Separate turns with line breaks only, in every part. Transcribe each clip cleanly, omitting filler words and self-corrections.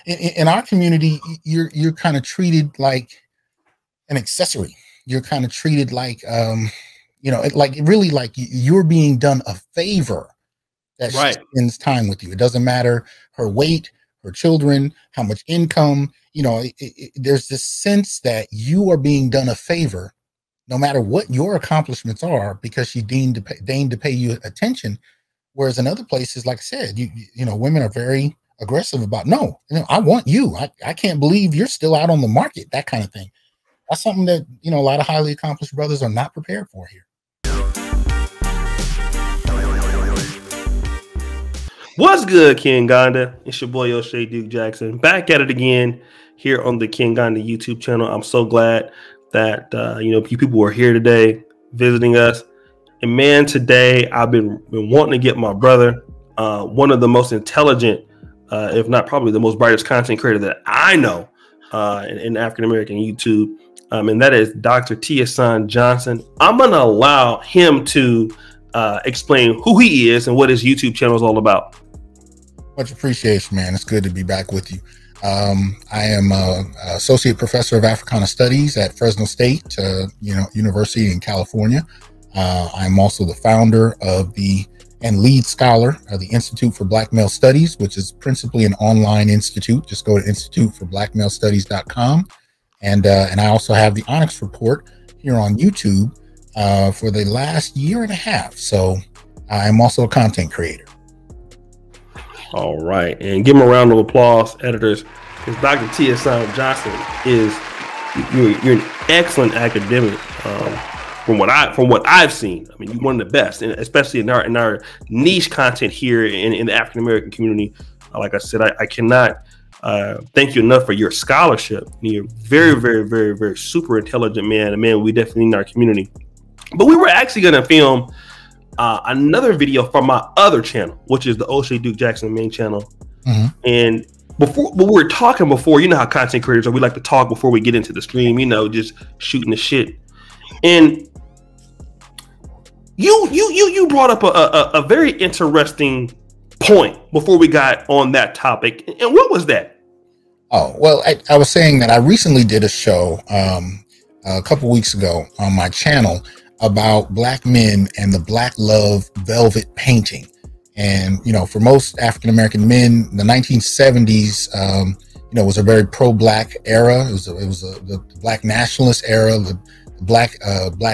In our community, you're kind of treated like an accessory. You're kind of treated like, like really like you're being done a favor that she spends time with you. It doesn't matter her weight, her children, how much income. There's this sense that you are being done a favor, no matter what your accomplishments are, because she deigned to pay you attention. Whereas in other places, like I said, women are very aggressive about, no, I want you. I can't believe you're still out on the market, that kind of thing. That's something that, a lot of highly accomplished brothers are not prepared for here.
What's good, King Gonda? It's your boy, O'Shea Duke Jackson, back at it again here on the King Gonda YouTube channel. I'm so glad that, you people are here today visiting us. And man, today I've been wanting to get my brother, one of the most intelligent, if not probably the most brightest content creator that I know in African-American YouTube. And that is Dr. Tiason Johnson. I'm going to allow him to explain who he is and what his YouTube channel is all about.
Much appreciation, man. It's good to be back with you. I am associate professor of Africana Studies at Fresno State, University in California. I'm also the founder of and lead scholar of the Institute for Black Male Studies, which is principally an online institute. Just go to instituteforblackmalestudies.com. And I also have the Onyx Report here on YouTube for the last year and a half. So I'm also a content creator.
All right. And give him a round of applause, editors, because Dr. Tiason Johnson you're an excellent academic. From what I've seen, I mean, you're one of the best, and especially in our niche content here in the African American community. Like I said, I cannot thank you enough for your scholarship. You're very, very, very, very super intelligent man, a man we definitely need in our community. But we were actually going to film another video from my other channel, which is the O'Shea Duke Jackson main channel. And but we were talking before, you know how content creators are. We like to talk before we get into the stream, just shooting the shit. And you brought up a very interesting point before we got on that topic. And what was that?
Oh, well, I was saying that I recently did a show a couple weeks ago on my channel about Black men and the Black love velvet painting. And, for most African-American men, the 1970s, was a very pro-Black era. It was the Black nationalist era, the Black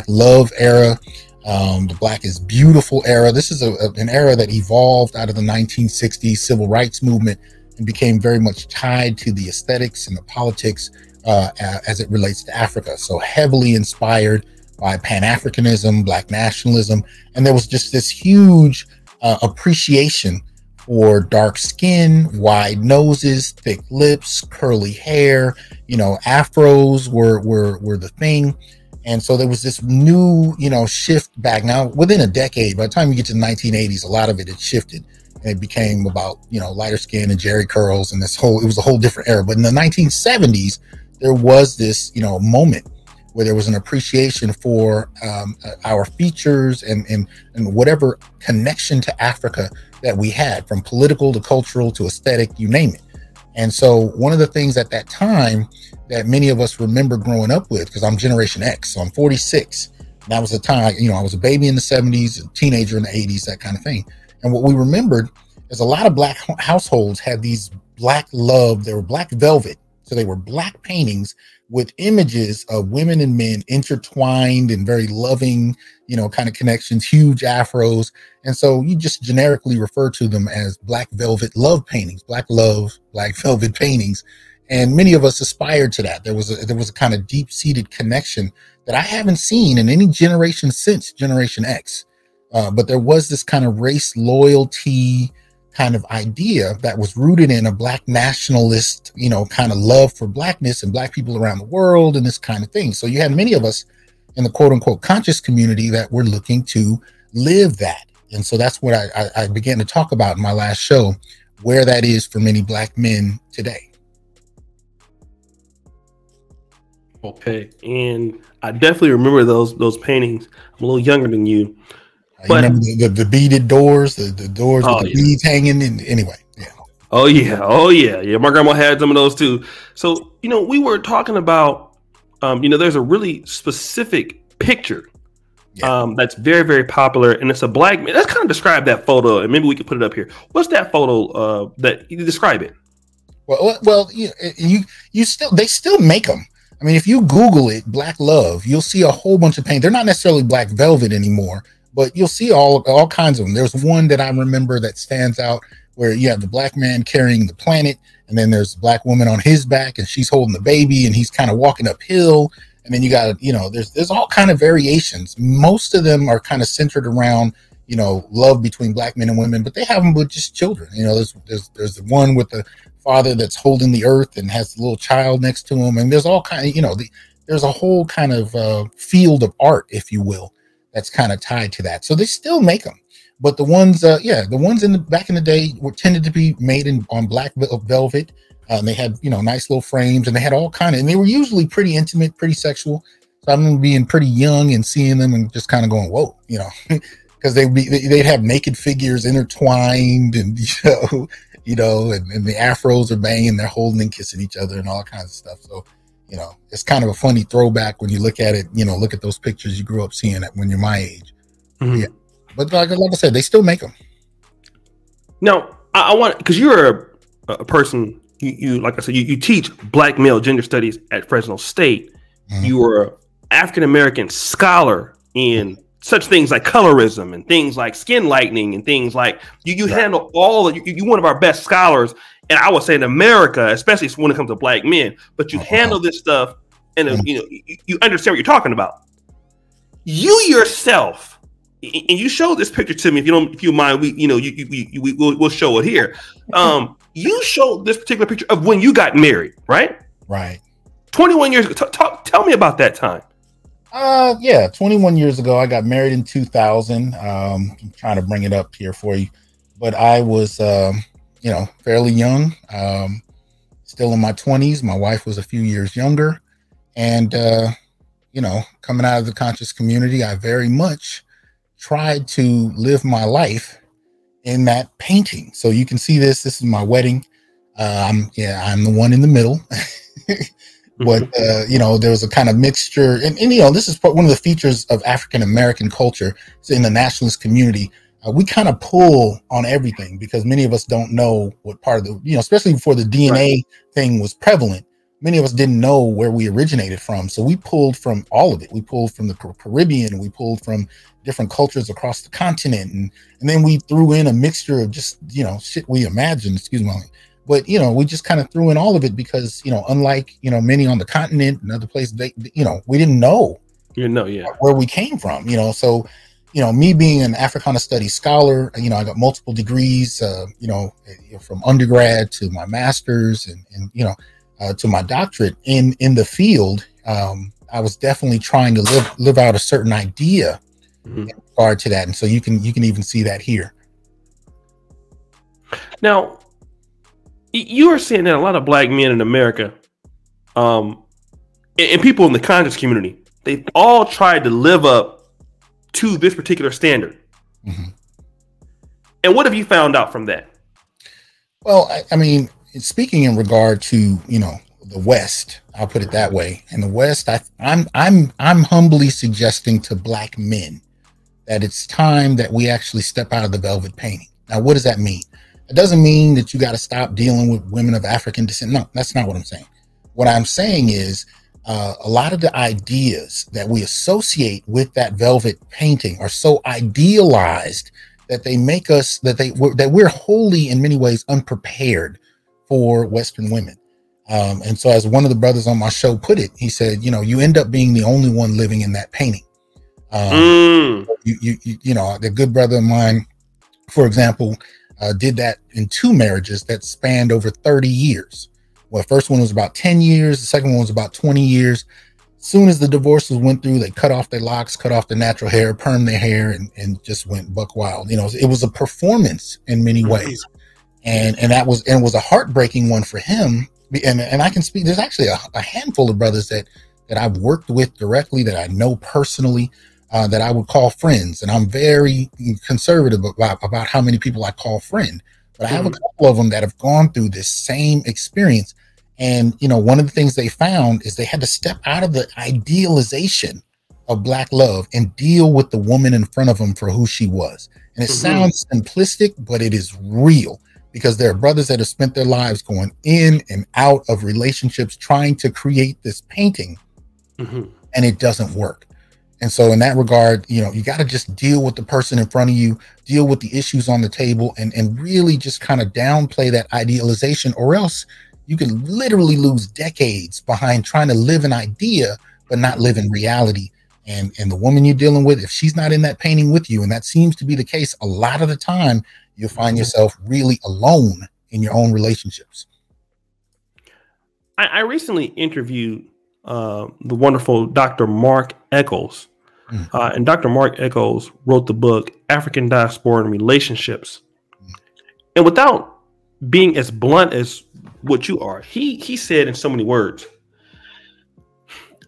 love era, the Black is beautiful era. This is an era that evolved out of the 1960s civil rights movement and became very much tied to the aesthetics and the politics as it relates to Africa. So heavily inspired by Pan-Africanism, Black nationalism, and there was just this huge appreciation for dark skin, wide noses, thick lips, curly hair. Afros were the thing. And so there was this new, shift back. Now, within a decade, by the time you get to the 1980s, a lot of it had shifted. And it became about, lighter skin and jerry curls and it was a whole different era. But in the 1970s, there was this, moment where there was an appreciation for our features and whatever connection to Africa that we had, from political to cultural to aesthetic, you name it. And so one of the things at that time that many of us remember growing up with, because I'm Generation X, so I'm 46. That was the time, I was a baby in the 70s, a teenager in the 80s, that kind of thing. And what we remembered is a lot of Black households had these Black love, they were Black velvet. So they were Black paintings with images of women and men intertwined in very loving, kind of connections, huge afros. And so you just generically refer to them as Black velvet love paintings, Black love, Black velvet paintings. And many of us aspired to that. There was a kind of deep-seated connection that I haven't seen in any generation since Generation X. But there was this kind of race loyalty kind of idea that was rooted in a Black nationalist, kind of love for Blackness and Black people around the world and this kind of thing. So you had many of us in the quote unquote conscious community that were looking to live that. And so that's what I began to talk about in my last show, where that is for many Black men today.
Okay. And I definitely remember those paintings. I'm a little younger than you.
But you remember the beaded doors, the doors with the beads hanging in. Anyway, yeah.
Oh yeah, oh yeah, yeah. My grandma had some of those too. So we were talking about, there's a really specific picture, that's very very popular, and it's a black man. Let's kind of describe that photo, and maybe we could put it up here. What's that photo? That you describe it?
Well, they still make them. I mean, if you Google it, Black Love, you'll see a whole bunch of paint. They're not necessarily black velvet anymore, but you'll see all kinds of them. There's one that I remember that stands out where you have the black man carrying the planet, and then there's the black woman on his back, and she's holding the baby, and he's kind of walking uphill. And then you got, there's all kind of variations. Most of them are kind of centered around, love between black men and women, but they have them with just children. There's the one with the father that's holding the earth and has a little child next to him, and there's all kind of, there's a whole kind of field of art, if you will, that's kind of tied to that. So they still make them. But the ones, the ones back in the day were tended to be made on black velvet. They had, nice little frames, and they had all kind of, and they were usually pretty intimate, pretty sexual. So I remember being pretty young and seeing them and just kind of going, whoa, because they'd have naked figures intertwined, and and the afros are banging, they're holding and kissing each other and all kinds of stuff. So, it's kind of a funny throwback when you look at it. Look at those pictures you grew up seeing it when you're my age. Mm-hmm. Yeah. But like I said, they still make them.
Now, I want, because you're a person, you like I said, you teach black male gender studies at Fresno State. Mm-hmm. You are an African-American scholar in such things like colorism and things like skin lightening and things like you handle all of you're one of our best scholars, and I would say in America, especially when it comes to black men. But you handle this stuff, and you understand what you're talking about. You yourself. And you showed this picture to me. If you mind, we'll show it here. You showed this particular picture of when you got married, right?
Right.
21 years ago. Tell me about that time.
21 years ago, I got married in 2000. I'm trying to bring it up here for you, but I was, fairly young, still in my 20s. My wife was a few years younger, and coming out of the conscious community, I very much tried to live my life in that painting. So you can see this is my wedding. I'm the one in the middle. But there was a kind of mixture, and this is one of the features of African American culture. So in the nationalist community, we kind of pull on everything because many of us don't know what part of the, especially before the DNA thing was prevalent, many of us didn't know where we originated from. So we pulled from all of it. We pulled from the Caribbean, we pulled from different cultures across the continent, and then we threw in a mixture of just shit we imagined, excuse me, but we just kind of threw in all of it because unlike many on the continent and other places, we didn't know where we came from. So me being an Africana Studies scholar, I got multiple degrees, from undergrad to my master's and to my doctorate in the field. I was definitely trying to live out a certain idea in regard to that, and so you can even see that here.
Now, you are saying that a lot of black men in America, and people in the conscious community, they've all tried to live up to this particular standard. Mm-hmm. And what have you found out from that?
Well, I mean, speaking in regard to the West, I'll put it that way. In the West, I'm humbly suggesting to black men that it's time that we actually step out of the velvet painting. Now, what does that mean? It doesn't mean that you got to stop dealing with women of African descent. No, that's not what I'm saying. What I'm saying is a lot of the ideas that we associate with that velvet painting are so idealized that they make us, that we're wholly in many ways unprepared for Western women. And so as one of the brothers on my show put it, he said, you end up being the only one living in that painting. The good brother of mine, for example, did that in 2 marriages that spanned over 30 years. Well, the first one was about 10 years. The second one was about 20 years. As soon as the divorces went through, they cut off their locks, cut off their natural hair, permed their hair, and just went buck wild. It was a performance in many ways. And it was a heartbreaking one for him. And I can speak, there's actually a handful of brothers that I've worked with directly, that I know personally, that I would call friends. And I'm very conservative about how many people I call friend. but I have a couple of them that have gone through this same experience. And, you know, one of the things they found is they had to step out of the idealization of Black love and deal with the woman in front of them for who she was. And it sounds simplistic, but it is real, because there are brothers that have spent their lives going in and out of relationships trying to create this painting, and it doesn't work. And so in that regard, you know, you got to just deal with the person in front of you, deal with the issues on the table, and really just kind of downplay that idealization, or else you can literally lose decades behind trying to live an idea, but not live in reality. And the woman you're dealing with, if she's not in that painting with you, and that seems to be the case a lot of the time, you'll find yourself really alone in your own relationships.
I recently interviewed the wonderful Dr. Mark Eccles. And Dr. Mark Eccles wrote the book, African Diaspora and Relationships. And without being as blunt as what you are, he said in so many words,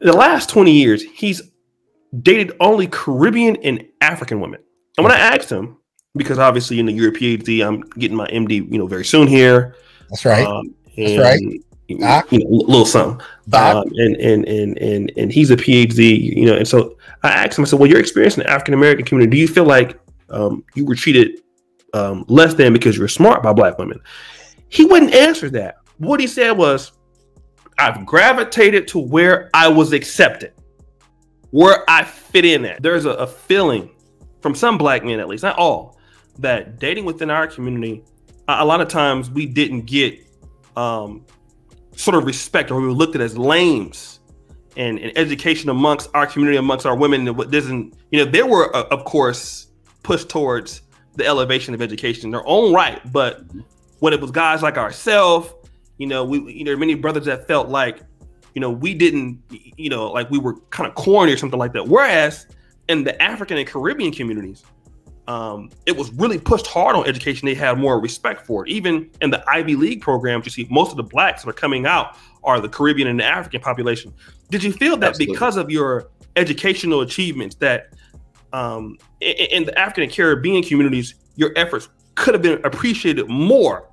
in the last 20 years, he's dated only Caribbean and African women. And when I asked him, because obviously, you know, you're a PhD, I'm getting my MD, you know, very soon here.
That's right.
That's right. You know, a little something. And he's a PhD, you know, and so I asked him, I said, well, your experience in the African American community, do you feel like you were treated less than because you're smart by Black women? He wouldn't answer that. What he said was, I've gravitated to where I was accepted, where I fit in at. There's a feeling from some Black men, at least, not all, that dating within our community, a lot of times we didn't get sort of respect, or we were looked at as lames, and education amongst our community, amongst our women, what doesn't, you know, they were of course pushed towards the elevation of education in their own right, but when it was guys like ourselves, you know, many brothers that felt like, you know, we didn't, you know, like we were kind of corny or something like that. Whereas in the African and Caribbean communities, it was really pushed hard on education. They had more respect for it. Even in the Ivy League programs, you see most of the Blacks that are coming out are the Caribbean and the African population. Did you feel that because of your educational achievements that in the African and Caribbean communities, your efforts could have been appreciated more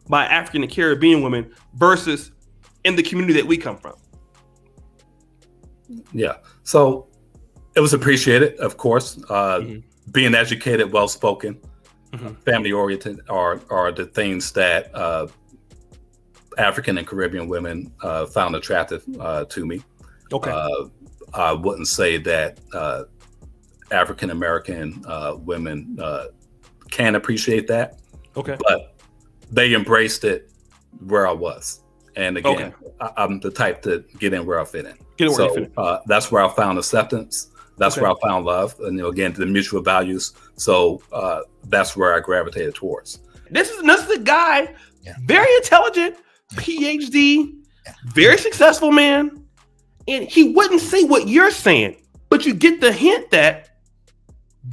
by African and Caribbean women versus in the community that we come from?
Yeah, so it was appreciated, of course. Being educated, well-spoken, family-oriented are the things that African and Caribbean women found attractive to me. Okay. I wouldn't say that African American women can appreciate that. Okay. But they embraced it where I was. And again, I'm the type to get in where I fit in. That's where I found acceptance. That's where I found love. And, you know, again, the mutual values. So that's where I gravitated towards.
This is a guy, very intelligent, PhD, very successful man. And he wouldn't say what you're saying, but you get the hint that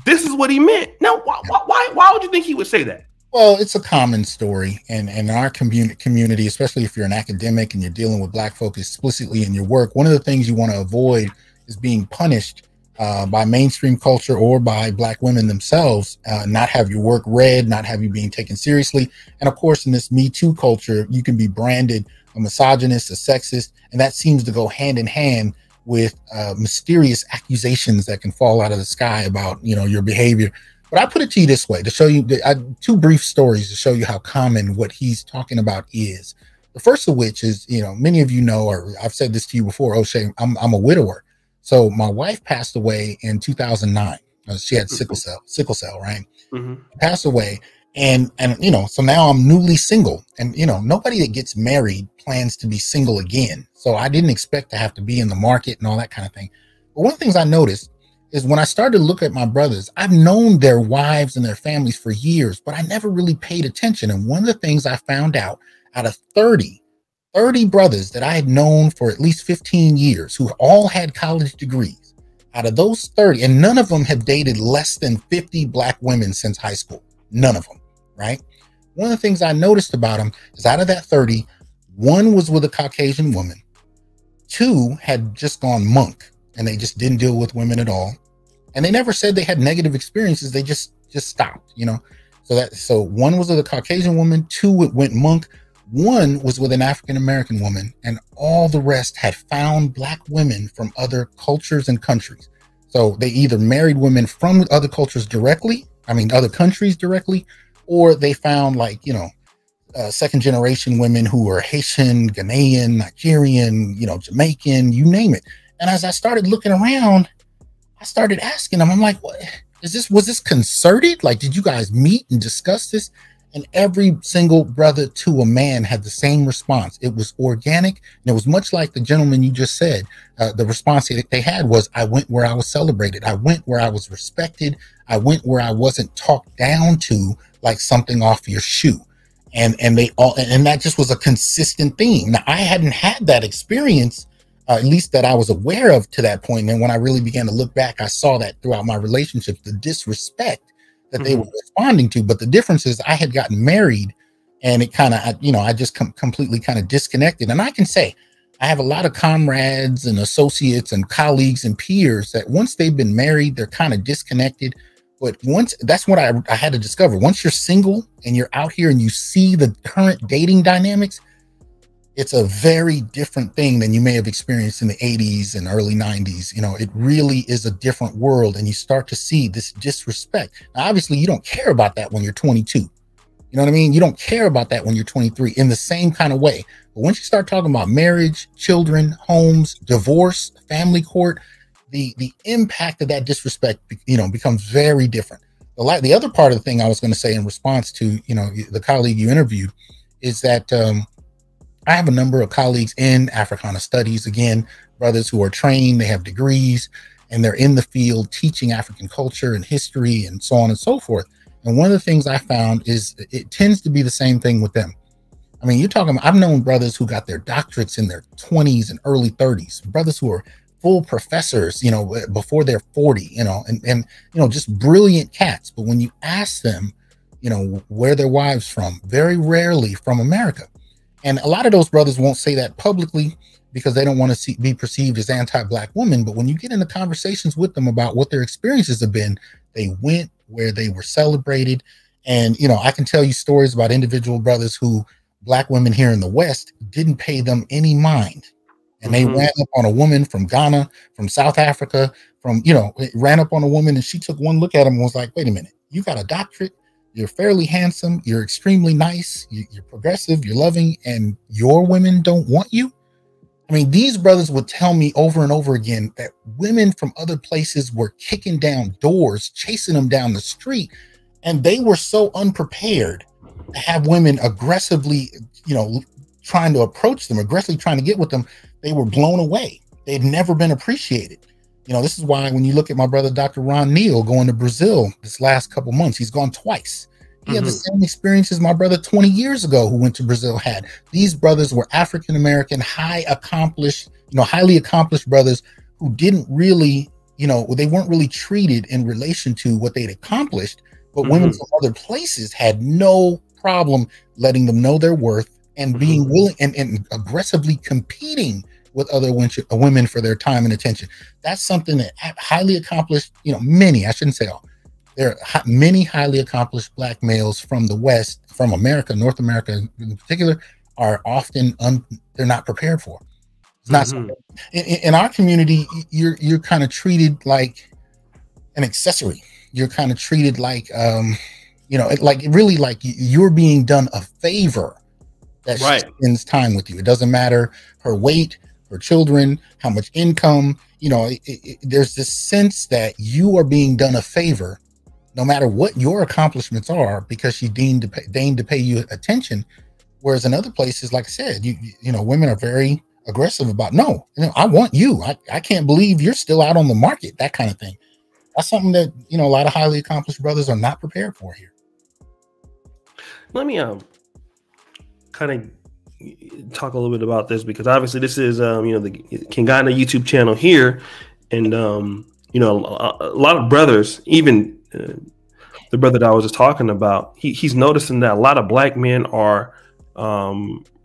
this is what he meant. Now, why would you think he would say that?
Well, it's a common story, and in our community, especially if you're an academic and you're dealing with Black folk explicitly in your work, one of the things you want to avoid is being punished by mainstream culture or by Black women themselves, not have your work read, not have you being taken seriously. And of course, in this Me Too culture, you can be branded a misogynist, a sexist, and that seems to go hand in hand with mysterious accusations that can fall out of the sky about, you know, your behavior. But I put it to you this way, to show you two brief stories to show you how common what he's talking about is. The first of which is, you know, many of you know, or I've said this to you before, O'Shea, I'm a widower. So my wife passed away in 2009. She had sickle cell, right? Passed away. And, you know, so now I'm newly single, and, you know, nobody that gets married plans to be single again. So I didn't expect to have to be in the market and all that kind of thing. But one of the things I noticed is when I started to look at my brothers, I've known their wives and their families for years, but I never really paid attention. And one of the things I found out of 30 brothers that I had known for at least 15 years, who all had college degrees, out of those 30, and none of them have dated less than 50 Black women since high school. None of them, right? One of the things I noticed about them is out of that 30, one was with a Caucasian woman, two had just gone monk, and they just didn't deal with women at all. And they never said they had negative experiences. They just stopped, you know? So one was with a Caucasian woman, two went monk, one was with an African American woman, and all the rest had found Black women from other cultures and countries. So they either married women from other cultures directly, other countries directly, or they found second generation women who were Haitian, Ghanaian, Nigerian, Jamaican, you name it. And as I started looking around, I started asking them, I'm like, what was this concerted? Like, did you guys meet and discuss this? And every single brother to a man had the same response. It was organic. And it was much like the gentleman you just said. The response that they had was, I went where I was celebrated. I went where I was respected. I went where I wasn't talked down to like something off your shoe. And that just was a consistent theme. Now, I hadn't had that experience, at least that I was aware of to that point. And when I really began to look back, I saw that throughout my relationships, the disrespect that they were responding to. But the difference is I had gotten married, and it kind of, I just completely kind of disconnected. And I can say I have a lot of comrades and associates and colleagues and peers that once they've been married, they're kind of disconnected. But that's what I had to discover. Once you're single and you're out here and you see the current dating dynamics, it's a very different thing than you may have experienced in the 80s and early 90s. It really is a different world, and you start to see this disrespect. Now, obviously, you don't care about that when you're 22. You know what I mean? You don't care about that when you're 23 in the same kind of way. But once you start talking about marriage, children, homes, divorce, family court, the impact of that disrespect, becomes very different. The other part of the thing I was going to say in response to, the colleague you interviewed is that, I have a number of colleagues in Africana studies, again, brothers who are trained, they have degrees, and they're in the field teaching African culture and history and so on and so forth. And one of the things I found is it tends to be the same thing with them. You're talking, I've known brothers who got their doctorates in their 20s and early 30s, brothers who are full professors, before they're 40, and just brilliant cats. But when you ask them, where their wives from, very rarely from America. And a lot of those brothers won't say that publicly because they don't want to be perceived as anti-Black women. But when you get into conversations with them about what their experiences have been, they went where they were celebrated. And, I can tell you stories about individual brothers who Black women here in the West didn't pay them any mind. And they ran up on a woman from Ghana, from South Africa, ran up on a woman, and she took one look at him and was like, wait a minute, you got a doctorate? You're fairly handsome. You're extremely nice. You're progressive. You're loving, and your women don't want you. These brothers would tell me over and over again that women from other places were kicking down doors, chasing them down the street. And they were so unprepared to have women aggressively, trying to approach them, aggressively trying to get with them. They were blown away. They'd never been appreciated. This is why when you look at my brother, Dr. Ron Neal, going to Brazil this last couple months, he's gone twice. He had the same experience as my brother 20 years ago who went to Brazil had. These brothers were African-American, highly accomplished brothers who didn't really, they weren't really treated in relation to what they'd accomplished. But women from other places had no problem letting them know their worth and being willing and aggressively competing with other women for their time and attention. That's something that highly accomplished, many, I shouldn't say all, there are many highly accomplished Black males from the West, from America, North America in particular, are often, they're not prepared for. It's not something, in our community, you're kind of treated like an accessory. You're kind of treated like, really like you're being done a favor that she spends time with you. It doesn't matter her weight, her children, how much income, there's this sense that you are being done a favor no matter what your accomplishments are, because she deigned to pay you attention. Whereas in other places, like I said, women are very aggressive about, no, I want you. I can't believe you're still out on the market, that kind of thing. That's something that, a lot of highly accomplished brothers are not prepared for here.
Let me kind of talk a little bit about this, because obviously this is the Kingana YouTube channel here, and a lot of brothers, even the brother that I was just talking about, he's noticing that a lot of Black men are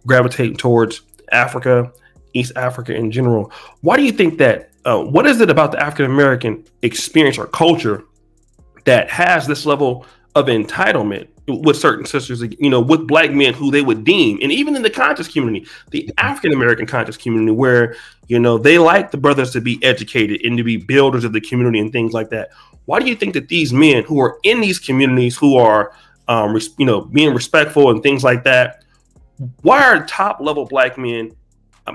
gravitating towards Africa, East Africa in general. Why do you think that? What is it about the African American experience or culture that has this level of entitlement with certain sisters, you know, with black men who they would deem, and even in the conscious community, the African American conscious community, where, you know, they like the brothers to be educated and to be builders of the community and things like that. Why do you think that these men who are in these communities, who are, you know, being respectful and things like that, why are top level black men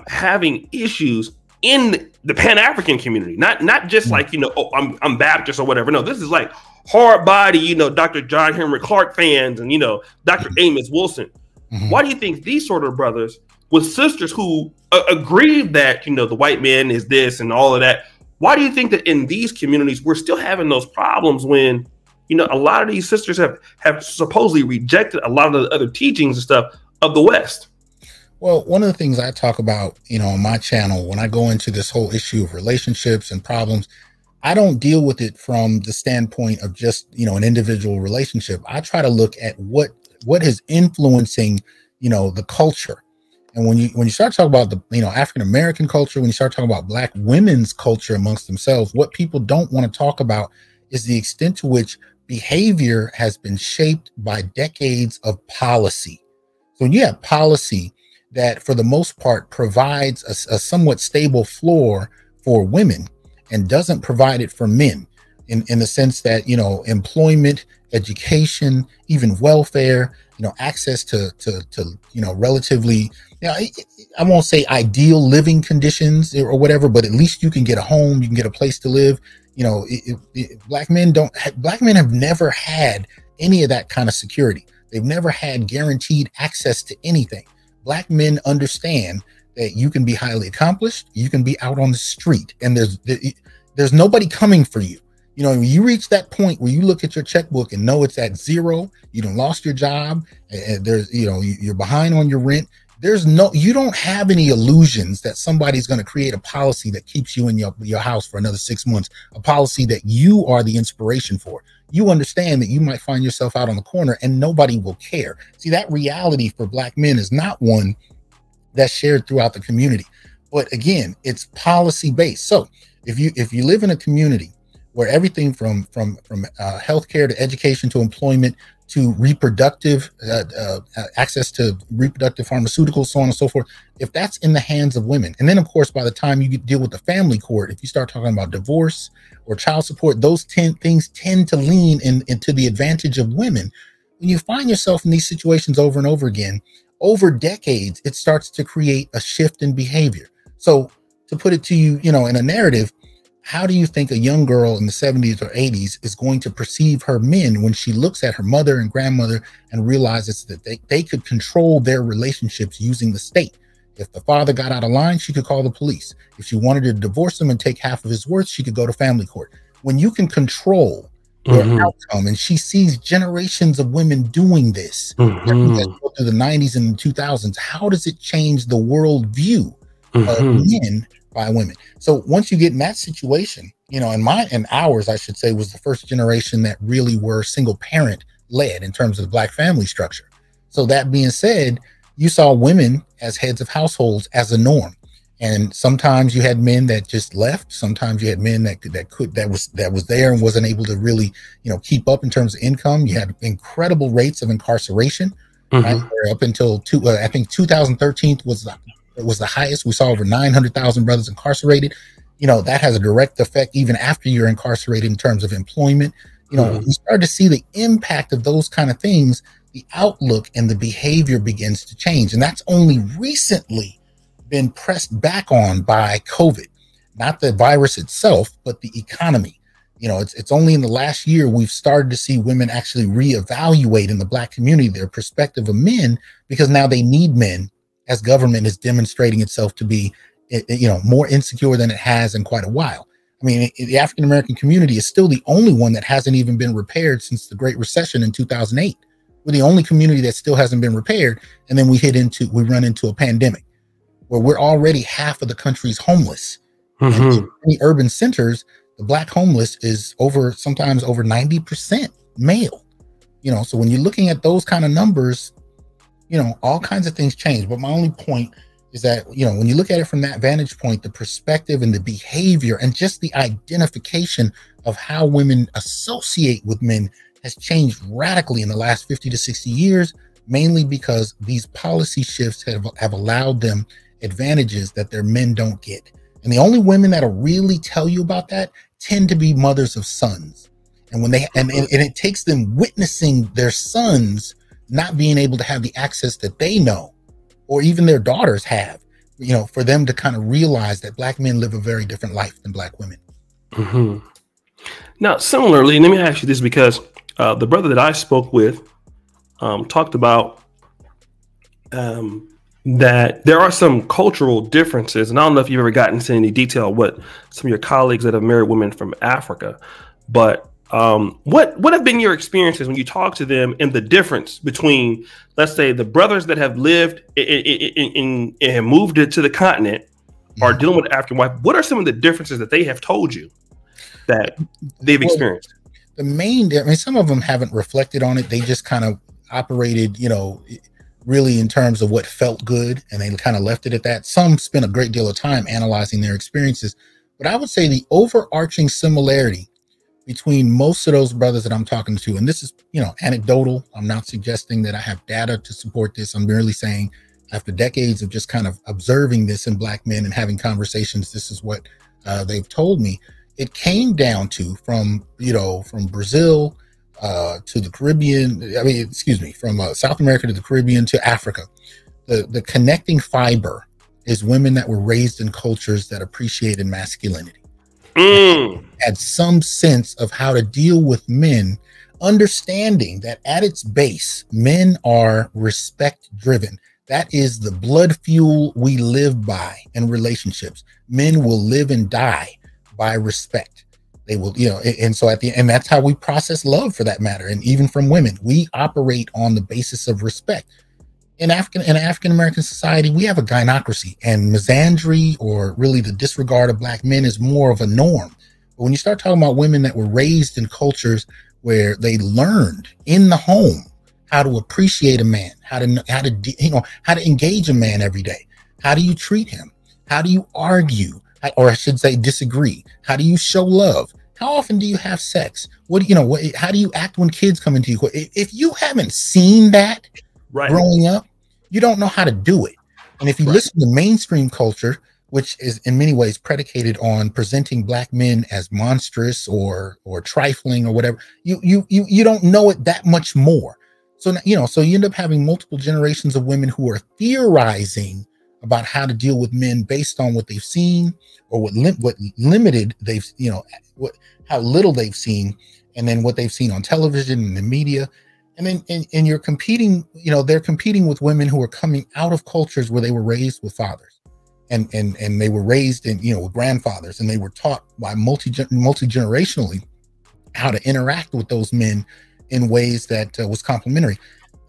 having issues in the Pan-African community? Not just like, you know, oh, I'm Baptist or whatever. No, this is like hard body, you know, Dr. John Henry Clark fans and, you know, Dr. Amos Wilson. Why do you think these sort of brothers with sisters who agree that, you know, the white man is this and all of that, why do you think that in these communities we're still having those problems when, you know, a lot of these sisters have supposedly rejected a lot of the other teachings and stuff of the West?
Well, one of the things I talk about, you know, on my channel, when I go into this whole issue of relationships and problems, I don't deal with it from the standpoint of just, you know, an individual relationship. I try to look at what is influencing, you know, the culture. And when you start talking about the, you know, African American culture, when you start talking about black women's culture amongst themselves, what people don't want to talk about is the extent to which behavior has been shaped by decades of policy. So when you have policy that for the most part provides a somewhat stable floor for women and doesn't provide it for men, in the sense that, you know, employment, education, even welfare, you know, access to you know, relatively, you know, I won't say ideal living conditions or whatever, but at least you can get a home, you can get a place to live. You know, black men have never had any of that kind of security. They've never had guaranteed access to anything. Black men understand that you can be highly accomplished, you can be out on the street, and there's nobody coming for you. You know, when you reach that point where you look at your checkbook and know it's at zero, you done lost your job, and there's, you know, you're behind on your rent. You don't have any illusions that somebody's going to create a policy that keeps you in your house for another 6 months, a policy that you are the inspiration for. You understand that you might find yourself out on the corner and nobody will care. See, that reality for black men is not one that's shared throughout the community. But again, it's policy based. So if you live in a community where everything from healthcare to education to employment to reproductive access to reproductive pharmaceuticals, so on and so forth, if that's in the hands of women, and then of course by the time you deal with the family court, if you start talking about divorce or child support, those things tend to lean into the advantage of women. When you find yourself in these situations over and over again, over decades, it starts to create a shift in behavior. So to put it to you, you know, in a narrative, how do you think a young girl in the 70s or 80s is going to perceive her men when she looks at her mother and grandmother and realizes that they could control their relationships using the state? If the father got out of line, she could call the police. If she wanted to divorce him and take half of his worth, she could go to family court. When you can control your outcome, and she sees generations of women doing this through the 90s and 2000s, how does it change the world view of men by women? So once you get in that situation, you know, and ours, I should say, was the first generation that really were single parent led in terms of the black family structure. So that being said, you saw women as heads of households as a norm. And sometimes you had men that just left. Sometimes you had men that was there and wasn't able to really, you know, keep up in terms of income. You had incredible rates of incarceration, right? Up until I think 2013 was the highest. We saw over 900,000 brothers incarcerated. You know, that has a direct effect even after you're incarcerated in terms of employment. You know, you start to see the impact of those kind of things. The outlook and the behavior begins to change. And that's only recently been pressed back on by COVID, not the virus itself, but the economy. You know, it's only in the last year we've started to see women actually reevaluate in the black community their perspective of men, because now they need men, as government is demonstrating itself to be, you know, more insecure than it has in quite a while. I mean, the African American community is still the only one that hasn't even been repaired since the Great Recession in 2008. We're the only community that still hasn't been repaired. And then we run into a pandemic where we're already half of the country's homeless. And in many urban centers, the black homeless is sometimes over 90% male. You know, so when you're looking at those kind of numbers, you know, all kinds of things change. But my only point is that, you know, when you look at it from that vantage point, the perspective and the behavior and just the identification of how women associate with men has changed radically in the last 50 to 60 years, mainly because these policy shifts have allowed them advantages that their men don't get. And the only women that'll really tell you about that tend to be mothers of sons. And when they and it takes them witnessing their sons not being able to have the access that they know, or even their daughters have, you know, for them to kind of realize that Black men live a very different life than Black women.
Mm-hmm. Now, similarly, let me ask you this, because the brother that I spoke with talked about that there are some cultural differences, and I don't know if you've ever gotten into any detail what some of your colleagues that have married women from Africa, but what have been your experiences when you talk to them, and the difference between, let's say, the brothers that have lived and moved to the continent are dealing with African wife? What are some of the differences that they have told you that they've experienced?
The main, I mean, some of them haven't reflected on it. They just kind of operated, you know, really in terms of what felt good, and they kind of left it at that. Some spent a great deal of time analyzing their experiences, but I would say the overarching similarity between most of those brothers that I'm talking to, and this is, you know, anecdotal. I'm not suggesting that I have data to support this. I'm merely saying, after decades of just kind of observing this in Black men and having conversations, this is what they've told me. It came down to, from Brazil to the Caribbean, I mean, excuse me, from South America to the Caribbean to Africa. The connecting fiber is women that were raised in cultures that appreciated masculinity. Had some sense of how to deal with men, understanding that at its base, men are respect driven. That is the blood fuel we live by in relationships. Men will live and die by respect. They will, you know, and so at the end, that's how we process love, for that matter. And even from women, we operate on the basis of respect. In African American society, we have a gynocracy, and misandry, or really the disregard of Black men, is more of a norm. But when you start talking about women that were raised in cultures where they learned in the home how to appreciate a man, how to engage a man every day, how do you treat him, how do you argue, or I should say disagree, how do you show love, how often do you have sex, how do you act when kids come into you? If you haven't seen that growing up, you don't know how to do it. And if you listen to mainstream culture, which is in many ways predicated on presenting Black men as monstrous or trifling or whatever, you don't know it that much more. So, you know, so you end up having multiple generations of women who are theorizing about how to deal with men based on what they've seen, or what limited they've, you know, how little they've seen, and then what they've seen on television and the media. And then, and you're competing, you know, they're competing with women who are coming out of cultures where they were raised with fathers, and they were raised in, you know, with grandfathers, and they were taught by multi-generationally how to interact with those men in ways that was complementary.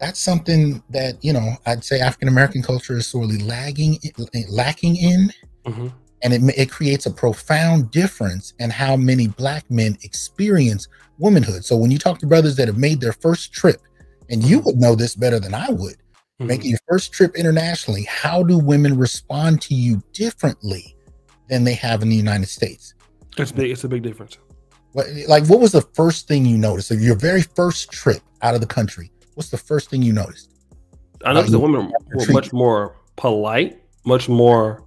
That's something that, you know, I'd say African American culture is sorely lacking in. Mm-hmm. And it creates a profound difference in how many Black men experience womanhood. So when you talk to brothers that have made their first trip, and you would know this better than I would, making your first trip internationally, how do women respond to you differently than they have in the United States?
It's big. It's a big difference.
What was the first thing you noticed? Like your very first trip out of the country, what's the first thing you noticed?
I noticed the women were much more polite, much more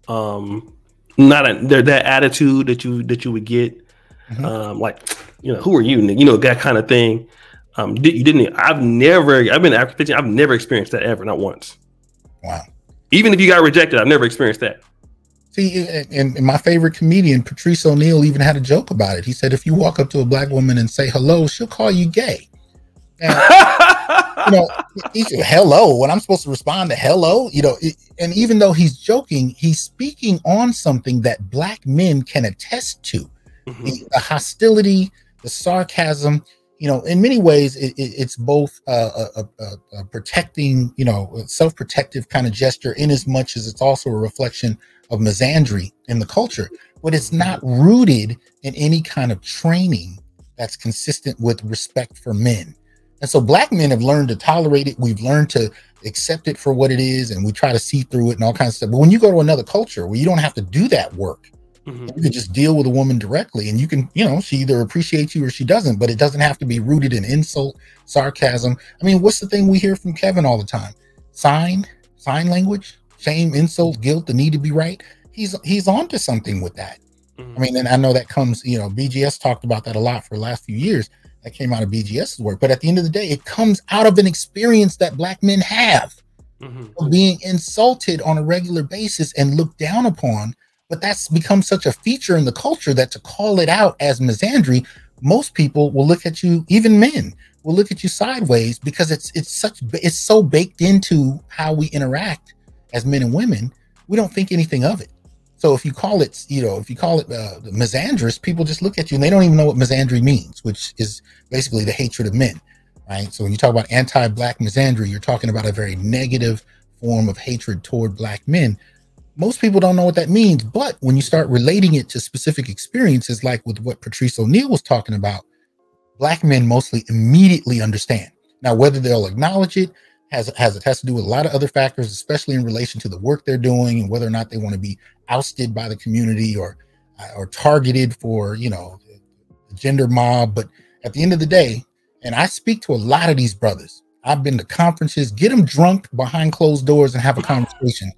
that attitude that you would get, like, you know, who are you? You know, that kind of thing. I've been African, I've never experienced that ever, not once.
Wow.
Even if you got rejected, I've never experienced that.
See, and my favorite comedian, Patrice O'Neal, even had a joke about it. He said, if you walk up to a Black woman and say hello, she'll call you gay. And, you know, he said, hello, when I'm supposed to respond to hello, you know, and even though he's joking, he's speaking on something that Black men can attest to. The hostility, the sarcasm, you know, in many ways, it's both a protecting, you know, self-protective kind of gesture, in as much as it's also a reflection of misandry in the culture, but it's not rooted in any kind of training that's consistent with respect for men. And so Black men have learned to tolerate it. We've learned to accept it for what it is, and we try to see through it and all kinds of stuff. But when you go to another culture where you don't have to do that work, You can just deal with a woman directly, and you can, she either appreciates you or she doesn't, but it doesn't have to be rooted in insult, sarcasm. I mean, what's the thing we hear from Kevin all the time? Sign language, shame, insult, guilt, the need to be right. He's onto something with that. I mean, and I know that comes, BGS talked about that a lot for the last few years. That came out of BGS's work. But at the end of the day, it comes out of an experience that Black men have of being insulted on a regular basis and looked down upon. But that's become such a feature in the culture that to call it out as misandry, most people will look at you, even men will look at you sideways, because it's so baked into how we interact as men and women. We don't think anything of it. So if you call it, misandrous, people just look at you and they don't even know what misandry means, which is basically the hatred of men, right? So when you talk about anti-Black misandry, you're talking about a very negative form of hatred toward Black men. Most people don't know what that means, but when you start relating it to specific experiences, like with what Patrice O'Neal was talking about, Black men mostly immediately understand. Now, whether they'll acknowledge it has to do with a lot of other factors, especially in relation to the work they're doing and whether or not they want to be ousted by the community or targeted for, the gender mob. But at the end of the day, and I speak to a lot of these brothers, I've been to conferences, get them drunk behind closed doors and have a conversation.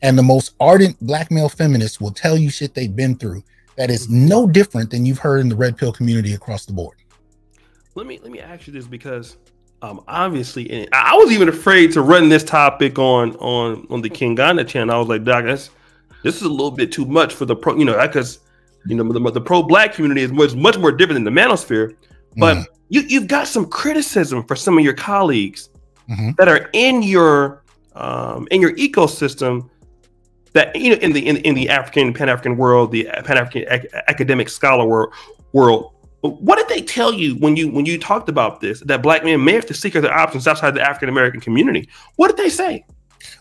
And the most ardent Black male feminists will tell you shit they've been through that is no different than you've heard in the red pill community across the board.
Let me ask you this, because obviously, and I was even afraid to run this topic on the Kingana channel. I was like, Doc, this is a little bit too much for the pro, because the pro-Black community is much more different than the manosphere. But you've got some criticism for some of your colleagues that are in your ecosystem, that in the African Pan-African world, the Pan-African academic scholar world. What did they tell you when you talked about this, that Black men may have to seek other options outside the African American community? What did they say?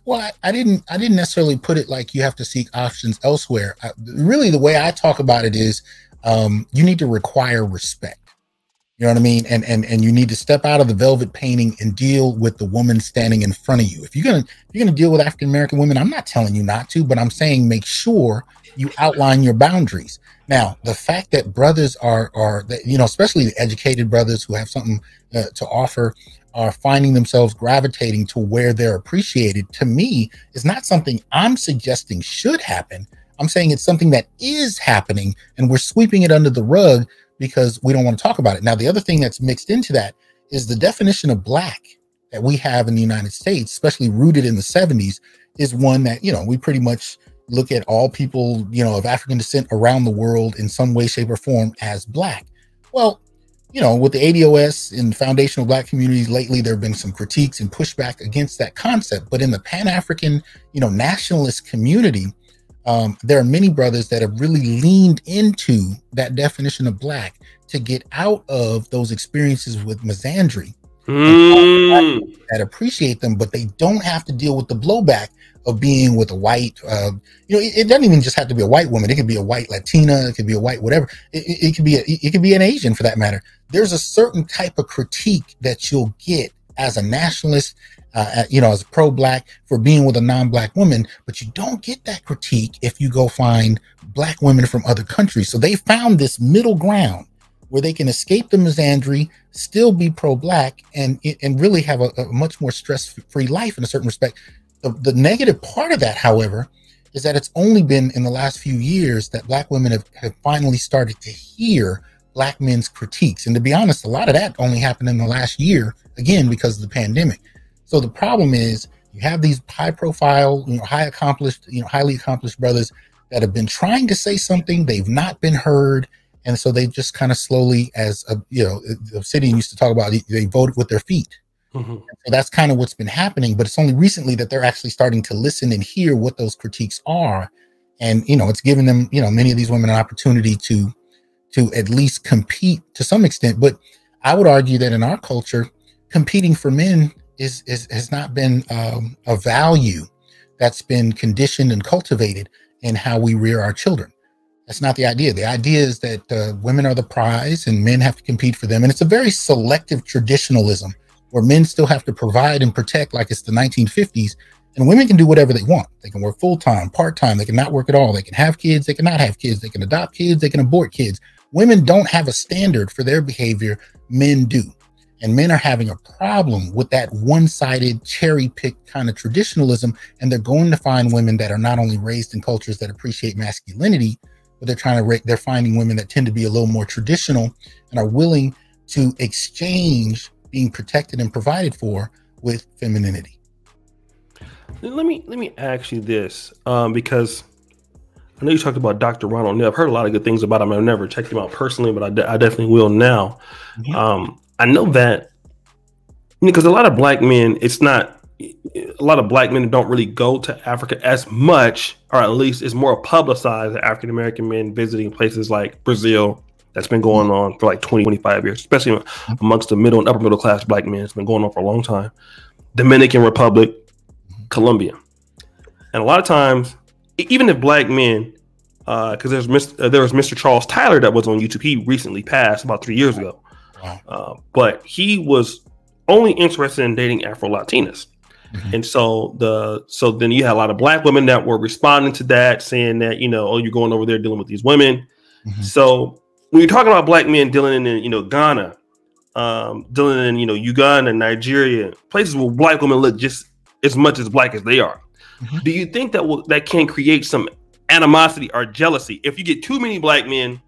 Well, I didn't necessarily put it like you have to seek options elsewhere. Really, the way I talk about it is you need to require respect. You know what I mean? And you need to step out of the velvet painting and deal with the woman standing in front of you. If you're gonna deal with African American women, I'm not telling you not to, but I'm saying make sure you outline your boundaries. Now, the fact that brothers are especially the educated brothers who have something to offer, are finding themselves gravitating to where they're appreciated, to me, is not something I'm suggesting should happen. I'm saying it's something that is happening, and we're sweeping it under the rug because we don't want to talk about it. Now, the other thing that's mixed into that is the definition of Black that we have in the United States, especially rooted in the 70s, is one that, we pretty much look at all people, of African descent around the world in some way, shape, or form as Black. Well, with the ADOS and foundational Black communities lately, there have been some critiques and pushback against that concept. But in the Pan-African, nationalist community, there are many brothers that have really leaned into that definition of Black to get out of those experiences with misandry that appreciate them, but they don't have to deal with the blowback of being with a white, it doesn't even just have to be a white woman. It could be a white Latina. It could be a white, whatever. It could be an Asian for that matter. There's a certain type of critique that you'll get as a nationalist, as a pro-Black for being with a non-Black woman, but you don't get that critique if you go find Black women from other countries. So they found this middle ground where they can escape the misandry, still be pro-Black, and really have a much more stress-free life in a certain respect. The negative part of that, however, is that it's only been in the last few years that Black women have finally started to hear Black men's critiques. And to be honest, a lot of that only happened in the last year, again, because of the pandemic. So the problem is you have these high profile, highly accomplished brothers that have been trying to say something, they've not been heard. And so they've just kind of slowly, as Obsidian used to talk about, they voted with their feet. So that's kind of what's been happening, but it's only recently that they're actually starting to listen and hear what those critiques are. And, it's given them, many of these women an opportunity to at least compete to some extent. But I would argue that in our culture, competing for men has not been a value that's been conditioned and cultivated in how we rear our children. That's not the idea. The idea is that women are the prize and men have to compete for them. And it's a very selective traditionalism where men still have to provide and protect like it's the 1950s, And women can do whatever they want. They can work full-time, part-time. They can not work at all. They can have kids. They can not have kids. They can adopt kids. They can abort kids. Women don't have a standard for their behavior. Men do. And men are having a problem with that one-sided, cherry-picked kind of traditionalism. And they're going to find women that are not only raised in cultures that appreciate masculinity, but they're finding women that tend to be a little more traditional and are willing to exchange being protected and provided for with femininity.
Let me ask you this, because I know you talked about Dr. Ronald Neal. I've heard a lot of good things about him. I've never checked him out personally, but I definitely will now. Mm-hmm. I know that because a lot of black men, a lot of black men don't really go to Africa as much, or at least it's more publicized. African American men visiting places like Brazil. That's been going on for like 20, 25 years, especially amongst the middle and upper middle class black men. It's been going on for a long time. Dominican Republic, Colombia. And a lot of times, even if black men, because there was Mr. Charles Tyler that was on YouTube. He recently passed about 3 years ago. But he was only interested in dating Afro-Latinas. Mm-hmm. And so then you had a lot of black women that were responding to that, saying that, oh, you're going over there dealing with these women. Mm-hmm. So when you're talking about black men dealing in, Ghana, dealing in, Uganda, Nigeria, places where black women look just as much as black as they are. Mm-hmm. Do you think that can create some animosity or jealousy if you get too many black men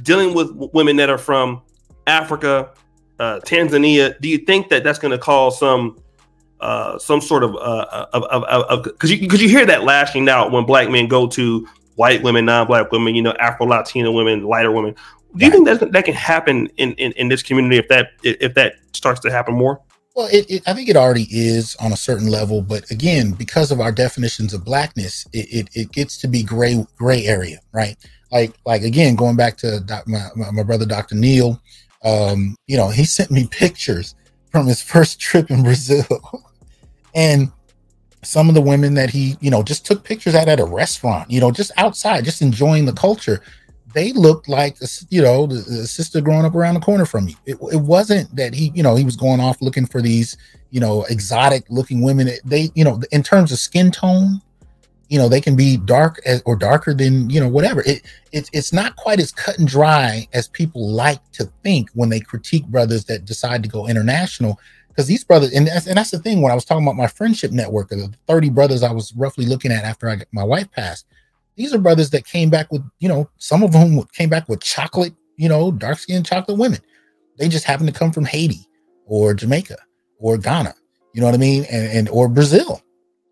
dealing with women that are from Africa, Tanzania? Do you think that that's going to cause some sort of because you hear that lashing out when black men go to white women, non-black women, Afro-Latina women, lighter women? Do you think that can happen in this community if that starts to happen more?
Well, I think it already is on a certain level, but again, because of our definitions of blackness, it gets to be gray area, right? Like again, going back to my brother, Dr. Neal, he sent me pictures from his first trip in Brazil, and some of the women that he, just took pictures at a restaurant, just outside, just enjoying the culture. They looked like, the sister growing up around the corner from you. It wasn't that he was going off looking for these, exotic looking women. They, in terms of skin tone, they can be dark or darker than, whatever. It's not quite as cut and dry as people like to think when they critique brothers that decide to go international. Because these brothers, and that's the thing, when I was talking about my friendship network of the 30 brothers I was roughly looking at after my wife passed, these are brothers that came back with, some of them came back with chocolate, dark-skinned chocolate women. They just happened to come from Haiti or Jamaica or Ghana, you know what I mean? And or Brazil.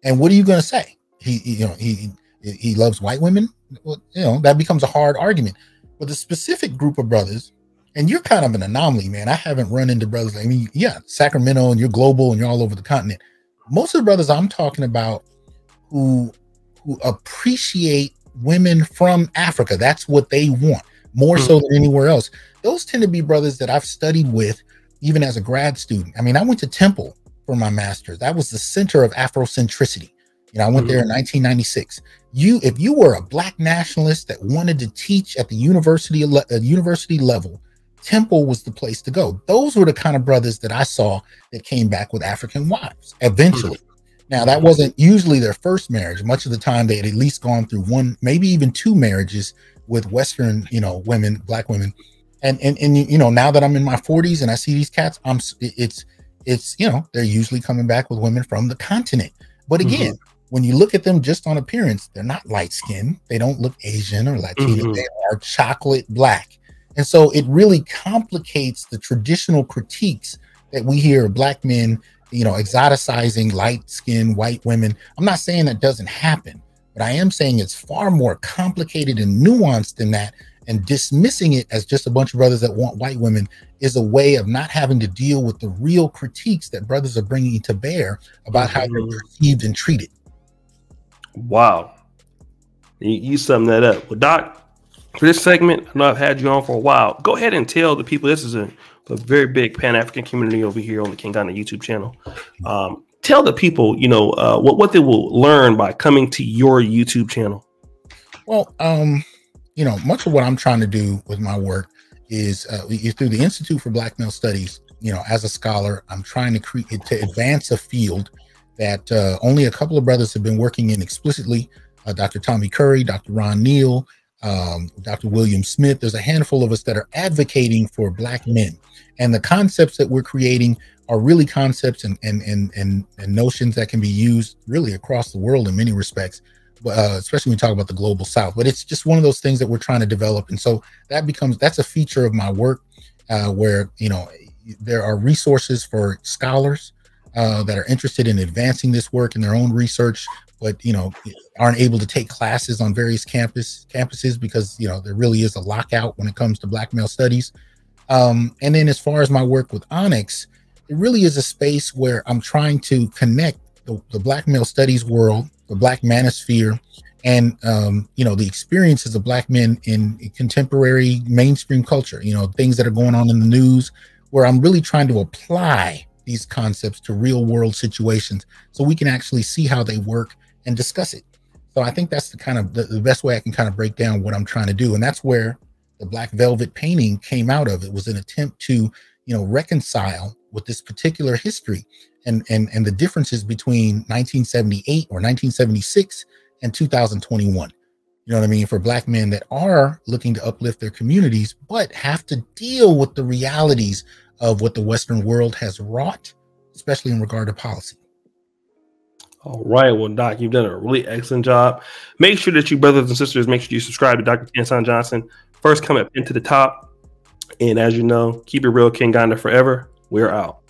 And what are you going to say? He loves white women? Well, that becomes a hard argument. But the specific group of brothers, and you're kind of an anomaly, man. I haven't run into brothers. I mean, yeah, Sacramento, and you're global and you're all over the continent. Most of the brothers I'm talking about who appreciate women from Africa, that's what they want more so than anywhere else. Those tend to be brothers that I've studied with even as a grad student. I mean, I went to Temple for my master's. That was the center of Afrocentricity. I went there in 1996. If you were a black nationalist that wanted to teach at the university level, Temple was the place to go. Those were the kind of brothers that I saw that came back with African wives eventually. Now, that wasn't usually their first marriage. Much of the time, they had at least gone through one, maybe even two marriages with Western, women, black women. And now that I'm in my 40s and I see these cats, they're usually coming back with women from the continent. But again, when you look at them just on appearance, they're not light skinned. They don't look Asian or Latino. They are chocolate black. And so it really complicates the traditional critiques that we hear of black men, exoticizing light-skinned white women. I'm not saying that doesn't happen, but I am saying it's far more complicated and nuanced than that. And dismissing it as just a bunch of brothers that want white women is a way of not having to deal with the real critiques that brothers are bringing to bear about how they're perceived and treated.
Wow. You sum that up. Well, Doc, for this segment, I know I've had you on for a while. Go ahead and tell the people, this is a very big Pan-African community over here on the King Ghana YouTube channel. Tell the people, what they will learn by coming to your YouTube channel.
Well, much of what I'm trying to do with my work is through the Institute for Black Male Studies. As a scholar, I'm trying to advance a field that only a couple of brothers have been working in explicitly. Dr. Tommy Curry, Dr. Ron Neal, Dr. William Smith. There's a handful of us that are advocating for Black men. And the concepts that we're creating are really concepts and notions that can be used really across the world in many respects, especially when we talk about the global South. But it's just one of those things that we're trying to develop. And so that's a feature of my work where, you know, there are resources for scholars that are interested in advancing this work in their own research, but, you know, aren't able to take classes on various campuses because, you know, there really is a lockout when it comes to Black male studies. And then as far as my work with Onyx, it really is a space where I'm trying to connect the Black male studies world, the Black manosphere, and, you know, the experiences of Black men in contemporary mainstream culture, you know, things that are going on in the news, where I'm really trying to apply these concepts to real world situations so we can actually see how they work and discuss it. So I think that's the kind of the best way I can kind of break down what I'm trying to do. And that's where the Black Velvet painting came out of. It was an attempt to, you know, reconcile with this particular history and the differences between 1978 or 1976 and 2021. You know what I mean? For Black men that are looking to uplift their communities, but have to deal with the realities of what the Western world has wrought, especially in regard to policy.
All right. Well, Doc, you've done a really excellent job. Make sure that you brothers and sisters, make sure you subscribe to Dr. Tierson Johnson. First comment pinned to the top. And as you know, keep it real, King Ganda forever. We're out.